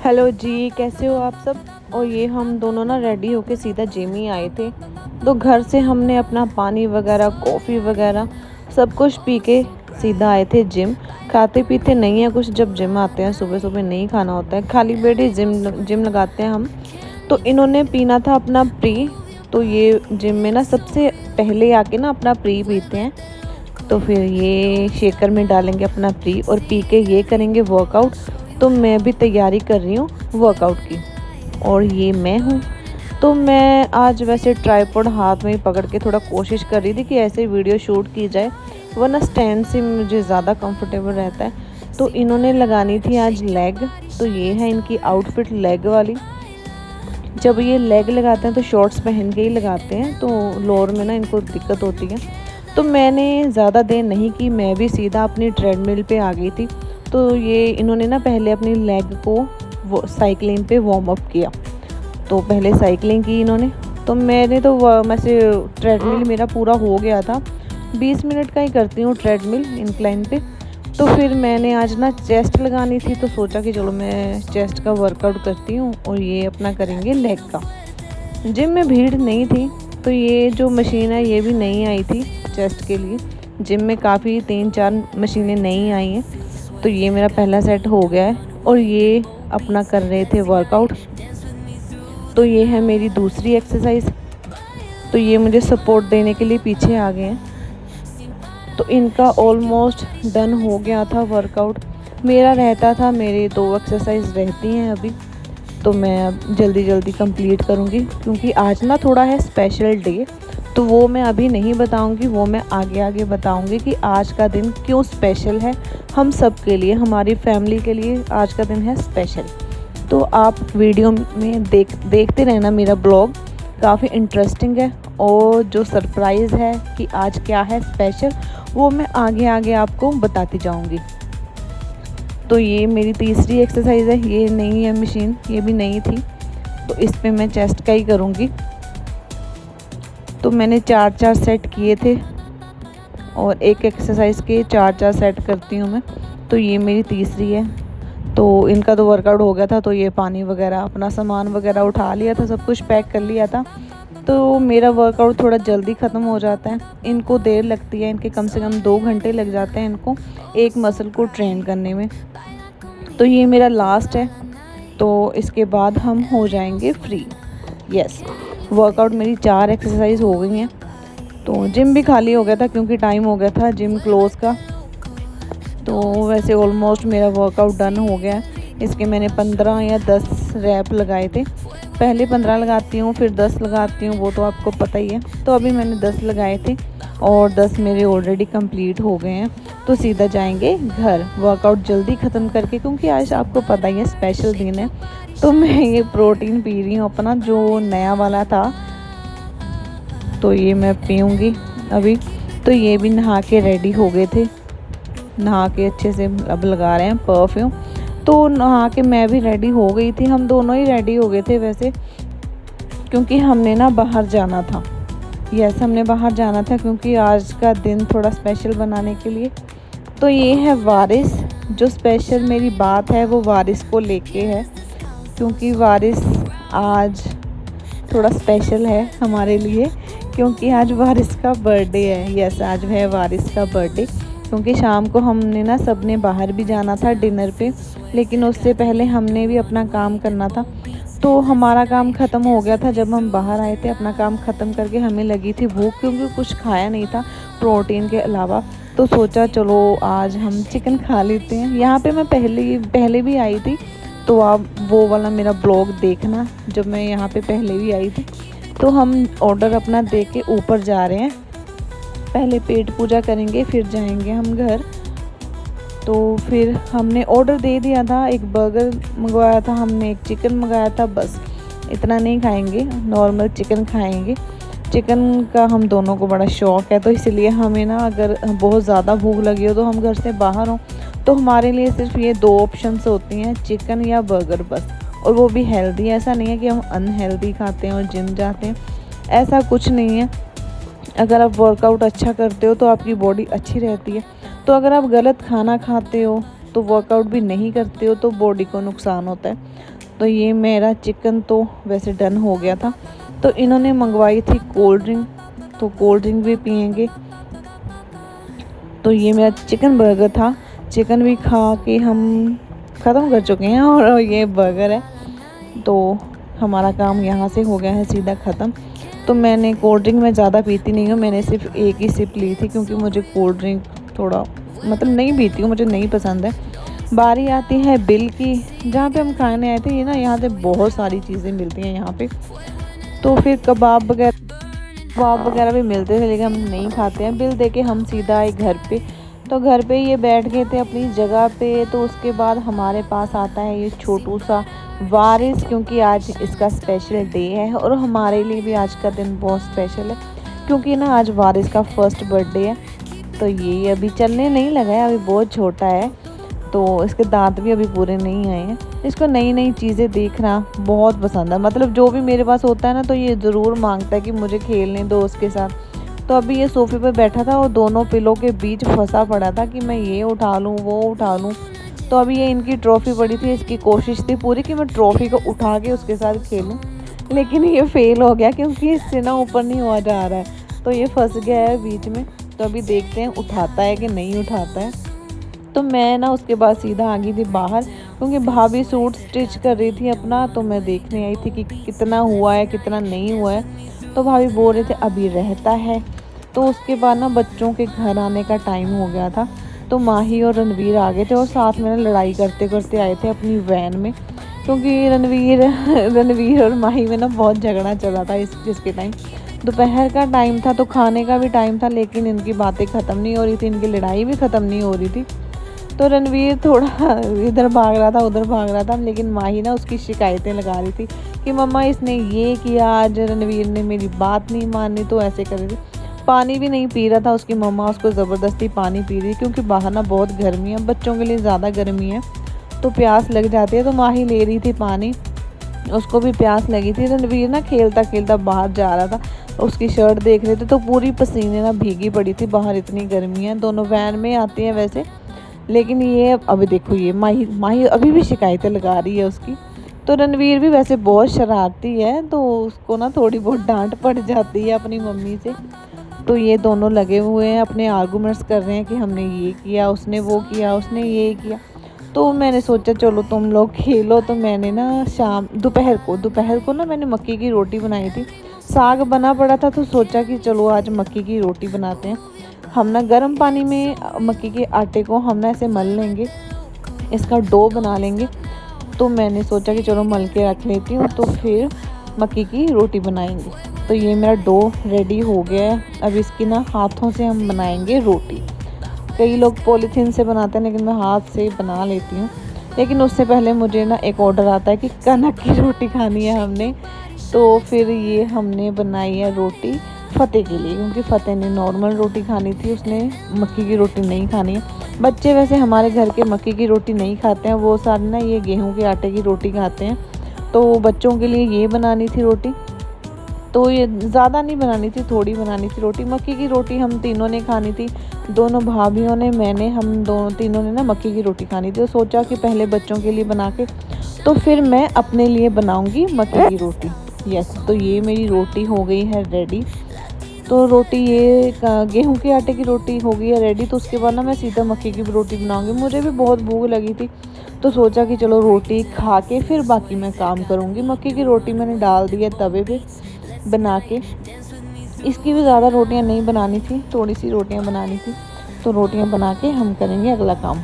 Hello जी, कैसे हो आप सब। और ये हम दोनों ना रेडी होके सीधा जिम ही आए थे। तो घर से हमने अपना पानी वगैरह कॉफ़ी वगैरह सब कुछ पी के सीधा आए थे जिम। खाते पीते नहीं है कुछ, जब जिम आते हैं सुबह सुबह नहीं खाना होता है, खाली पेट ही जिम लगाते हैं हम। तो इन्होंने पीना था अपना प्री। तो ये जिम में ना सबसे पहले आके ना अपना प्री पीते हैं। तो फिर ये शेकर में डालेंगे अपना प्री और पी के ये करेंगे वर्कआउट। तो मैं भी तैयारी कर रही हूँ वर्कआउट की। और ये मैं हूँ। तो मैं आज वैसे ट्राइपॉड हाथ में ही पकड़ के थोड़ा कोशिश कर रही थी कि ऐसे वीडियो शूट की जाए, वरना स्टैंड से मुझे ज़्यादा कंफर्टेबल रहता है। तो इन्होंने लगानी थी आज लेग। तो ये है इनकी आउटफिट लेग वाली। जब ये लेग लगाते हैं तो शॉर्ट्स पहन के ही लगाते हैं, तो लोअर में ना इनको दिक्कत होती है। तो मैंने ज़्यादा देर नहीं की, मैं भी सीधा अपनी ट्रेडमिल पे आ गई थी। तो ये इन्होंने ना पहले अपनी लेग को वो साइकिलिंग पे वार्म अप किया। तो पहले साइकिलिंग की इन्होंने। तो मैंने तो वैसे ट्रेडमिल मेरा पूरा हो गया था, 20 मिनट का ही करती हूँ ट्रेडमिल इंक्लाइन पे। तो फिर मैंने आज ना चेस्ट लगानी थी, तो सोचा कि चलो मैं चेस्ट का वर्कआउट करती हूँ और ये अपना करेंगे लेग का। जिम में भीड़ नहीं थी, तो ये जो मशीन है ये भी नई आई थी चेस्ट के लिए। जिम में काफ़ी 3-4 मशीनें नई आई हैं। तो ये मेरा पहला सेट हो गया है और ये अपना कर रहे थे वर्कआउट। तो ये है मेरी दूसरी एक्सरसाइज। तो ये मुझे सपोर्ट देने के लिए पीछे आ गए हैं। तो इनका ऑलमोस्ट डन हो गया था वर्कआउट। मेरा रहता था, मेरी 2 एक्सरसाइज रहती हैं अभी। तो मैं अब जल्दी जल्दी कंप्लीट करूँगी, क्योंकि आज ना थोड़ा है स्पेशल डे। तो वो मैं अभी नहीं बताऊँगी, वो मैं आगे आगे बताऊँगी कि आज का दिन क्यों स्पेशल है हम सब के लिए, हमारी फैमिली के लिए आज का दिन है स्पेशल। तो आप वीडियो में देखते रहना मेरा ब्लॉग, काफ़ी इंटरेस्टिंग है। और जो सरप्राइज़ है कि आज क्या है स्पेशल, वो मैं आगे आगे आपको बताती जाऊँगी। तो ये मेरी तीसरी एक्सरसाइज है। ये नई है मशीन, ये भी नई थी। तो इस पे मैं चेस्ट का ही करूँगी। तो मैंने 4-4 सेट किए थे और एक एक्सरसाइज के 4-4 सेट करती हूँ मैं। तो ये मेरी तीसरी है। तो इनका तो वर्कआउट हो गया था, तो ये पानी वगैरह अपना सामान वगैरह उठा लिया था, सब कुछ पैक कर लिया था। तो मेरा वर्कआउट थोड़ा जल्दी ख़त्म हो जाता है, इनको देर लगती है, इनके कम से कम 2 घंटे लग जाते हैं इनको एक मसल को ट्रेन करने में। तो ये मेरा लास्ट है, तो इसके बाद हम हो जाएंगे फ्री। यस, वर्कआउट मेरी 4 एक्सरसाइज हो गई हैं। तो जिम भी खाली हो गया था क्योंकि टाइम हो गया था जिम क्लोज़ का। तो वैसे ऑलमोस्ट मेरा वर्कआउट डन हो गया है। इसके मैंने 15 या 10 रैप लगाए थे। पहले 15 लगाती हूँ, फिर 10 लगाती हूँ, वो तो आपको पता ही है। तो अभी मैंने 10 लगाए थे और 10 मेरे ऑलरेडी कंप्लीट हो गए हैं। तो सीधा जाएंगे घर वर्कआउट जल्दी ख़त्म करके, क्योंकि आज आपको पता ही है स्पेशल दिन है। तो मैं ये प्रोटीन पी रही हूँ अपना, जो नया वाला था। तो ये मैं पीऊँगी अभी। तो ये भी नहा के रेडी हो गए थे, नहा के अच्छे से अब लगा रहे हैं परफ्यूम। तो नहा के मैं भी रेडी हो गई थी, हम दोनों ही रेडी हो गए थे वैसे, क्योंकि हमने ना बाहर जाना था। यस, हमने बाहर जाना था क्योंकि आज का दिन थोड़ा स्पेशल बनाने के लिए। तो ये है वारिस। जो स्पेशल मेरी बात है वो वारिस को लेके है, क्योंकि वारिस आज थोड़ा स्पेशल है हमारे लिए, क्योंकि आज वारिस का बर्थडे है। यस, आज है वारिस का बर्थडे। क्योंकि शाम को हमने ना सबने बाहर भी जाना था डिनर पे, लेकिन उससे पहले हमने भी अपना काम करना था। तो हमारा काम ख़त्म हो गया था जब हम बाहर आए थे। अपना काम ख़त्म करके हमें लगी थी भूख, क्योंकि कुछ खाया नहीं था प्रोटीन के अलावा। तो सोचा चलो आज हम चिकन खा लेते हैं। यहाँ पे मैं पहले भी आई थी, तो आप वो वाला मेरा ब्लॉग देखना जब मैं यहाँ पे पहले भी आई थी। तो हम ऑर्डर अपना दे के ऊपर जा रहे हैं। पहले पेट पूजा करेंगे, फिर जाएंगे हम घर। तो फिर हमने ऑर्डर दे दिया था, एक बर्गर मंगवाया था हमने, एक चिकन मंगाया था। बस इतना नहीं खाएंगे, नॉर्मल चिकन खाएंगे। चिकन का हम दोनों को बड़ा शौक़ है, तो इसलिए हमें ना अगर बहुत ज़्यादा भूख लगी हो तो हम घर से बाहर हों तो हमारे लिए सिर्फ ये 2 ऑप्शंस होती हैं, चिकन या बर्गर बस। और वो भी हेल्दी, ऐसा नहीं है कि हम अनहेल्दी खाते हैं और जिम जाते हैं, ऐसा कुछ नहीं है। अगर आप वर्कआउट अच्छा करते हो तो आपकी बॉडी अच्छी रहती है। तो अगर आप गलत खाना खाते हो तो वर्कआउट भी नहीं करते हो तो बॉडी को नुकसान होता है। तो ये मेरा चिकन तो वैसे डन हो गया था। तो इन्होंने मंगवाई थी कोल्ड ड्रिंक, तो कोल्ड ड्रिंक भी पियेंगे। तो ये मेरा चिकन बर्गर था, चिकन भी खा के हम ख़त्म कर चुके हैं और ये बर्गर है। तो हमारा काम यहाँ से हो गया है सीधा ख़त्म। तो मैंने कोल्ड ड्रिंक मैं ज़्यादा पीती नहीं हूँ, मैंने सिर्फ एक ही सिप ली थी क्योंकि मुझे कोल्ड ड्रिंक थोड़ा मतलब नहीं पीती हूँ, मुझे नहीं पसंद है। बारी आती है बिल की। जहाँ पे हम खाने आए थे ये ना, यहाँ से बहुत सारी चीज़ें मिलती हैं यहाँ पे। तो फिर कबाब वगैरह भी मिलते थे लेकिन हम नहीं खाते हैं। बिल देके हम सीधा आए घर पे। तो घर पे ये बैठ गए थे अपनी जगह पे। तो उसके बाद हमारे पास आता है ये छोटू सा वारिस, क्योंकि आज इसका स्पेशल डे है और हमारे लिए भी आज का दिन बहुत स्पेशल है क्योंकि ना आज वारिस का फर्स्ट बर्थडे है। तो ये अभी चलने नहीं लगा है, अभी बहुत छोटा है, तो इसके दांत भी अभी पूरे नहीं आए हैं। इसको नई नई चीज़ें देखना बहुत पसंद है, मतलब जो भी मेरे पास होता है ना तो ये ज़रूर मांगता है कि मुझे खेलने दो उसके साथ। तो अभी ये सोफे पर बैठा था और दोनों पिलो के बीच फंसा पड़ा था कि मैं ये उठा लूँ वो उठा लूँ। तो अभी ये इनकी ट्रॉफ़ी पड़ी थी, इसकी कोशिश थी पूरी कि मैं ट्रॉफ़ी को उठा के उसके साथ खेलूँ, लेकिन ये फेल हो गया क्योंकि इससे ना ऊपर नहीं हुआ जा रहा है। तो ये फंस गया है बीच में। तो अभी देखते हैं उठाता है कि नहीं उठाता है। तो मैं ना उसके बाद सीधा आ गई थी बाहर क्योंकि भाभी सूट स्टिच कर रही थी अपना। तो मैं देखने आई थी कि कितना हुआ है कितना नहीं हुआ है। तो भाभी बोल रहे थे अभी रहता है। तो उसके बाद ना बच्चों के घर आने का टाइम हो गया था। तो माही और रणवीर आ गए थे और साथ में ना लड़ाई करते करते आए थे अपनी वैन में, क्योंकि रणवीर और माही में ना बहुत झगड़ा चला था इसके टाइम। दोपहर का टाइम था तो खाने का भी टाइम था, लेकिन इनकी बातें ख़त्म नहीं हो रही थी, इनकी लड़ाई भी ख़त्म नहीं हो रही थी। तो रणवीर थोड़ा इधर भाग रहा था उधर भाग रहा था, लेकिन माही ना उसकी शिकायतें लगा रही थी कि मम्मा इसने ये किया, आज रणवीर ने मेरी बात नहीं मानी, तो ऐसे कर रही थी। पानी भी नहीं पी रहा था उसकी मम्मा, उसको ज़बरदस्ती पानी पी रही क्योंकि बाहर ना बहुत गर्मी है, बच्चों के लिए ज़्यादा गर्मी है तो प्यास लग जाती है। तो माही ले रही थी पानी, उसको भी प्यास लगी थी। रणवीर ना खेलता खेलता बाहर जा रहा था, उसकी शर्ट देख रहे थे तो पूरी पसीने ना भीगी पड़ी थी, बाहर इतनी गर्मी है। दोनों वैन में आते हैं वैसे, लेकिन ये अभी देखो ये माही अभी भी शिकायतें लगा रही है उसकी। तो रणवीर भी वैसे बहुत शरारती है तो उसको ना थोड़ी बहुत डांट पड़ जाती है अपनी मम्मी से। तो ये दोनों लगे हुए हैं अपने आर्गूमेंट्स कर रहे हैं कि हमने ये किया, उसने वो किया, उसने ये किया। तो मैंने सोचा चलो तुम लोग खेलो। तो मैंने ना दोपहर को ना मैंने मक्की की रोटी बनाई थी, साग बना पड़ा था तो सोचा कि चलो आज मक्की की रोटी बनाते हैं। हम ना गर्म पानी में मक्की के आटे को हम ना ऐसे मल लेंगे, इसका डो बना लेंगे। तो मैंने सोचा कि चलो मल के रख लेती हूँ तो फिर मक्की की रोटी बनाएंगे। तो ये मेरा डो रेडी हो गया है, अब इसकी ना हाथों से हम बनाएंगे रोटी। कई लोग पॉलीथीन से बनाते हैं लेकिन मैं हाथ से बना लेती हूँ। लेकिन उससे पहले मुझे ना एक ऑर्डर आता है कि कनक की रोटी खानी है हमने। तो फिर ये हमने बनाई है रोटी फ़तेह के लिए, क्योंकि फ़तेह ने नॉर्मल रोटी खानी थी, उसने मक्की की रोटी नहीं खानी है। बच्चे वैसे हमारे घर के मक्की की रोटी नहीं खाते हैं, वो सारे ना ये गेहूं के आटे की रोटी खाते हैं। तो बच्चों के लिए ये बनानी थी रोटी। तो ये ज़्यादा नहीं बनानी थी, थोड़ी बनानी थी रोटी। मक्की की रोटी हम तीनों ने खानी थी, दोनों भाभीयों ने, मैंने, हम दोनों तीनों ने ना मक्की की रोटी खानी थी। तो सोचा कि पहले बच्चों के लिए बना के तो फिर मैं अपने लिए बनाऊंगी मक्की की रोटी। यस, तो ये मेरी रोटी हो गई है रेडी। तो रोटी ये गेहूं के आटे की रोटी हो गई है रेडी। तो उसके बाद ना मैं सीधा मक्की की रोटी बनाऊंगी। मुझे भी बहुत भूख लगी थी तो सोचा कि चलो रोटी खा के फिर बाकी मैं काम करूंगी। मक्की की रोटी मैंने डाल दी है तवे पे बना के। इसकी भी ज़्यादा रोटियां नहीं बनानी थी, थोड़ी सी रोटियां बनानी थी। तो रोटियां बना के हम करेंगे अगला काम।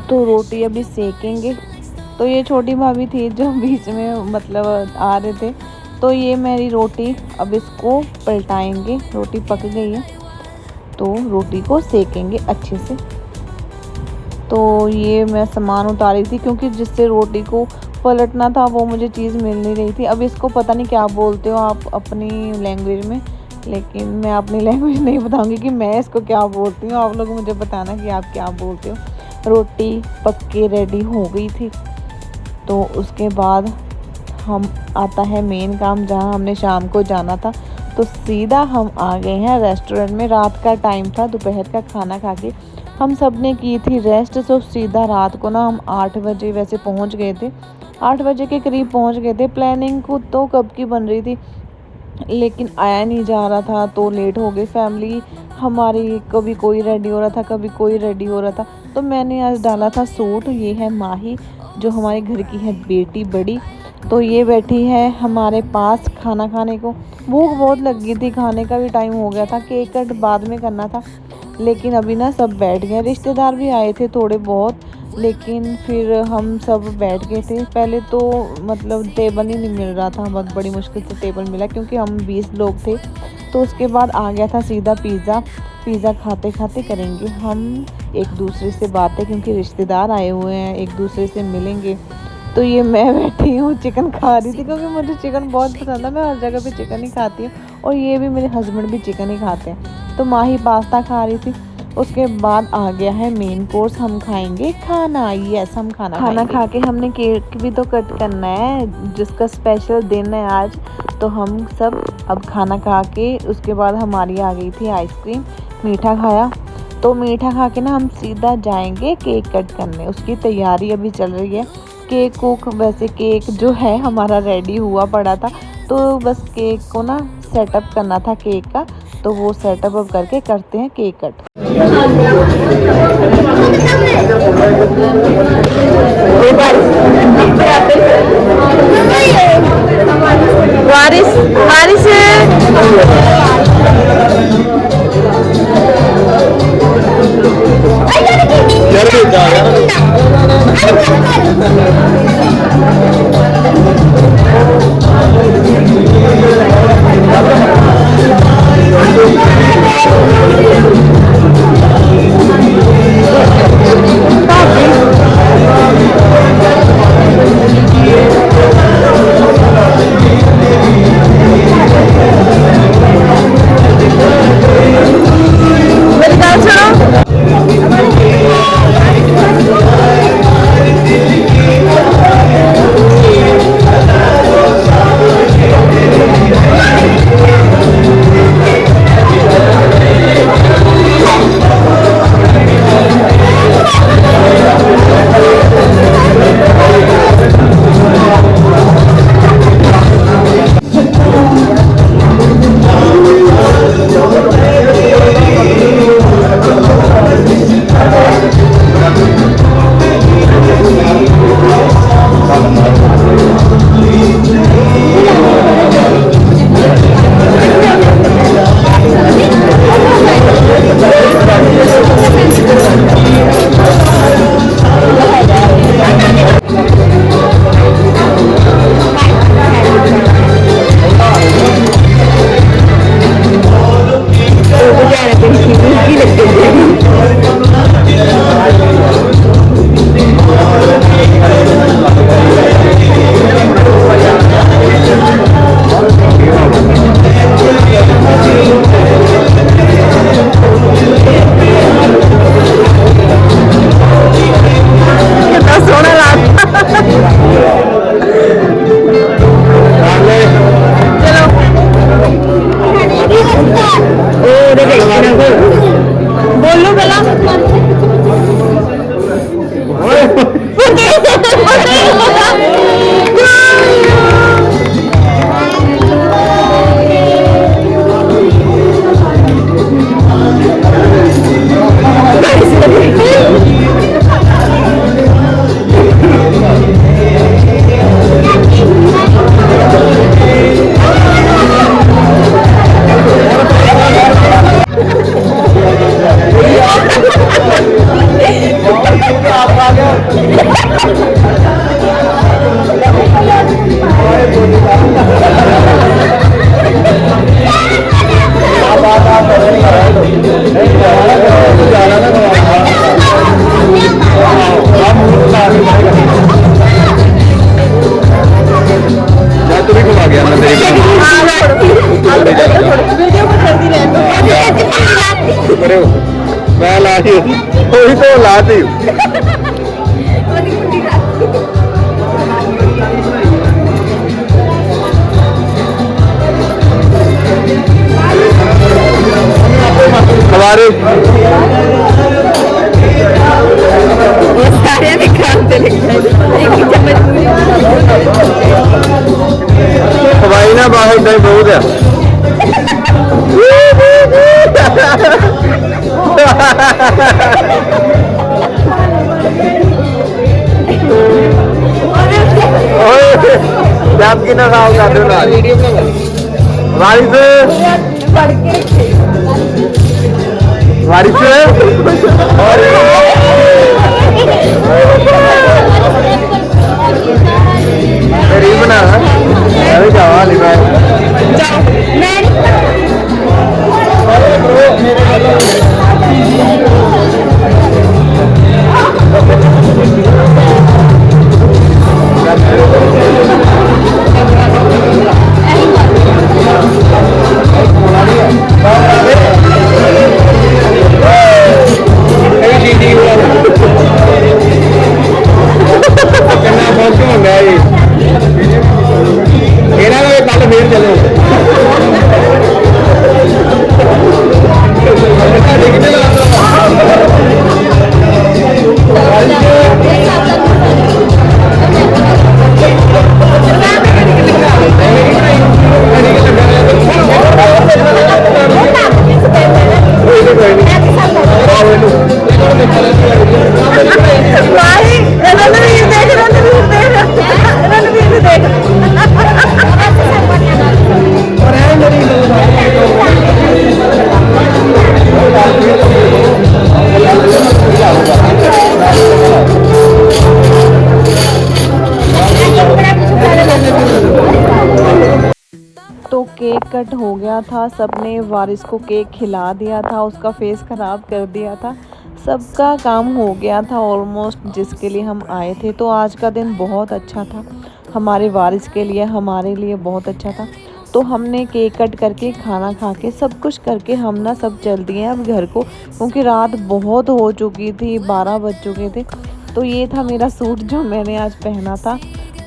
तो रोटी अभी सेकेंगे। तो ये छोटी भाभी थी जो बीच में मतलब आ रहे थे। तो ये मेरी रोटी, अब इसको पलटाएंगे। रोटी पक गई है तो रोटी को सेकेंगे अच्छे से। तो ये मैं सामान उतारी थी क्योंकि जिससे रोटी को पलटना था वो मुझे चीज़ मिल नहीं रही थी। अब इसको पता नहीं क्या बोलते हो आप अपनी लैंग्वेज में, लेकिन मैं अपनी लैंग्वेज नहीं बताऊंगी कि मैं इसको क्या बोलती हूँ। आप लोग मुझे बताना कि आप क्या बोलते हो। रोटी पक के रेडी हो गई थी। तो उसके बाद हम आता है मेन काम, जहाँ हमने शाम को जाना था। तो सीधा हम आ गए हैं रेस्टोरेंट में। रात का टाइम था, दोपहर का खाना खा के हम सब ने की थी रेस्ट। तो सीधा रात को ना हम 8 बजे वैसे पहुंच गए थे, 8 बजे के करीब पहुंच गए थे। प्लानिंग को तो कब की बन रही थी, लेकिन आया नहीं जा रहा था तो लेट हो गई। फैमिली हमारी कभी कोई रेडी हो रहा था, कभी कोई रेडी हो रहा था। तो मैंने आज डाला था सूट। ये है माही, जो हमारे घर की है बेटी बड़ी, तो ये बैठी है हमारे पास खाना खाने को। भूख बहुत लगी थी, खाने का भी टाइम हो गया था। केक कट बाद में करना था, लेकिन अभी ना सब बैठ गए। रिश्तेदार भी आए थे थोड़े बहुत, लेकिन फिर हम सब बैठ गए थे। पहले तो मतलब टेबल ही नहीं मिल रहा था, बहुत बड़ी मुश्किल से टेबल मिला क्योंकि हम 20 लोग थे। तो उसके बाद आ गया था सीधा पिज़्ज़ा। पिज़्ज़ा खाते खाते करेंगे हम एक दूसरे से बातें, क्योंकि रिश्तेदार आए हुए हैं, एक दूसरे से मिलेंगे। तो ये मैं बैठी हूँ चिकन खा रही थी, क्योंकि मुझे चिकन बहुत पसंद है। मैं हर जगह पे चिकन ही खाती हूँ, और ये भी मेरे हस्बैंड भी चिकन ही खाते हैं। तो माही पास्ता खा रही थी। उसके बाद आ गया है मेन कोर्स, हम खाएंगे खाना। यस, हम खाना खा के हमने केक भी तो कट करना है, जिसका स्पेशल दिन है आज। तो हम सब अब खाना खा के उसके बाद हमारी आ गई थी आइसक्रीम। मीठा खाया, तो मीठा खा के ना हम सीधा जाएंगे केक कट करने। उसकी तैयारी अभी चल रही है। केक को वैसे केक जो है हमारा रेडी हुआ पड़ा था, तो बस केक को ना सेटअप करना था केक का। तो वो सेटअप अब करके करते हैं केक कट। वारिस वारिस बोलो पहला मैं लाई वही तो लाती हमारे बहुत है। आपकी ना खाओ का वारिस वारिस और बना अरे जाओ लिखा तो केक कट हो गया था, सबने वारिस को केक खिला दिया था, उसका फेस ख़राब कर दिया था, सबका काम हो गया था ऑलमोस्ट जिसके लिए हम आए थे। तो आज का दिन बहुत अच्छा था हमारे वारिस के लिए, हमारे लिए बहुत अच्छा था। तो हमने केक कट करके खाना खा के सब कुछ करके हम ना सब चल दिए अब घर को, क्योंकि रात बहुत हो चुकी थी, 12 बज चुके थे। तो ये था मेरा सूट जो मैंने आज पहना था।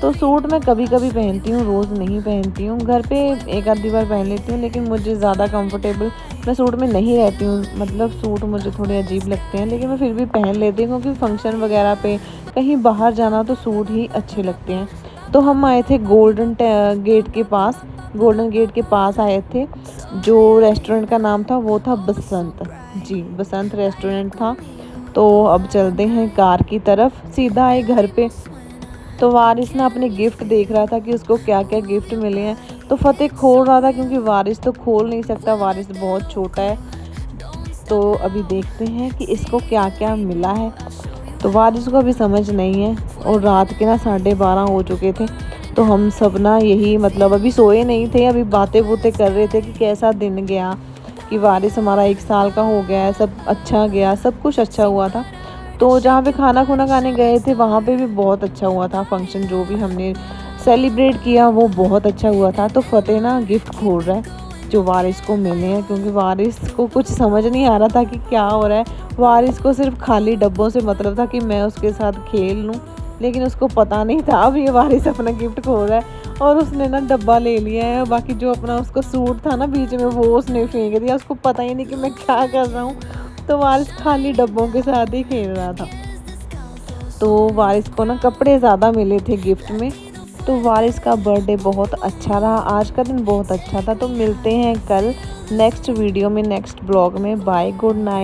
तो सूट मैं कभी कभी पहनती हूँ, रोज़ नहीं पहनती हूँ, घर पे एक आधी बार पहन लेती हूँ, लेकिन मुझे ज़्यादा कंफर्टेबल मैं सूट में नहीं रहती हूँ। मतलब सूट मुझे थोड़े अजीब लगते हैं, लेकिन मैं फिर भी पहन लेती हूँ क्योंकि फंक्शन वगैरह पे कहीं बाहर जाना तो सूट ही अच्छे लगते हैं। तो हम आए थे गोल्डन गेट के पास, गोल्डन गेट के पास आए थे। जो रेस्टोरेंट का नाम था वो था बसंत, जी बसंत रेस्टोरेंट था। तो अब चलते हैं कार की तरफ, सीधा आए घर पे। तो वारिस ना अपने गिफ्ट देख रहा था कि उसको क्या क्या गिफ्ट मिले हैं। तो फतेह खोल रहा था क्योंकि वारिस तो खोल नहीं सकता, वारिस बहुत छोटा है। तो अभी देखते हैं कि इसको क्या क्या मिला है। तो वारिस को अभी समझ नहीं है और रात के ना 12:30 हो चुके थे। तो हम सब ना यही मतलब अभी सोए नहीं थे, अभी बातें बूतें कर रहे थे कि कैसा दिन गया, कि वारिस हमारा 1 साल का हो गया है, सब अच्छा गया, सब कुछ अच्छा हुआ था। तो जहाँ पे खाना खुना खाने गए थे वहाँ पे भी बहुत अच्छा हुआ था फंक्शन, जो भी हमने सेलिब्रेट किया वो बहुत अच्छा हुआ था। तो फतेह ना गिफ्ट खोल रहा है जो वारिस को मिले हैं, क्योंकि वारिस को कुछ समझ नहीं आ रहा था कि क्या हो रहा है। वारिस को सिर्फ खाली डब्बों से मतलब था कि मैं उसके साथ खेल लूँ, लेकिन उसको पता नहीं था। अब ये वारिस अपना गिफ्ट खोल रहा है और उसने ना डब्बा ले लिया है, बाकी जो अपना उसको सूट था ना बीच में वो उसने फेंक दिया, उसको पता ही नहीं कि मैं क्या कर रहा हूँ। तो वारिस खाली डब्बों के साथ ही खेल रहा था। तो वारिस को ना कपड़े ज़्यादा मिले थे गिफ्ट में। तो वारिस का बर्थडे बहुत अच्छा रहा, आज का दिन बहुत अच्छा था। तो मिलते हैं कल नेक्स्ट वीडियो में, नेक्स्ट ब्लॉग में। Bye, good night.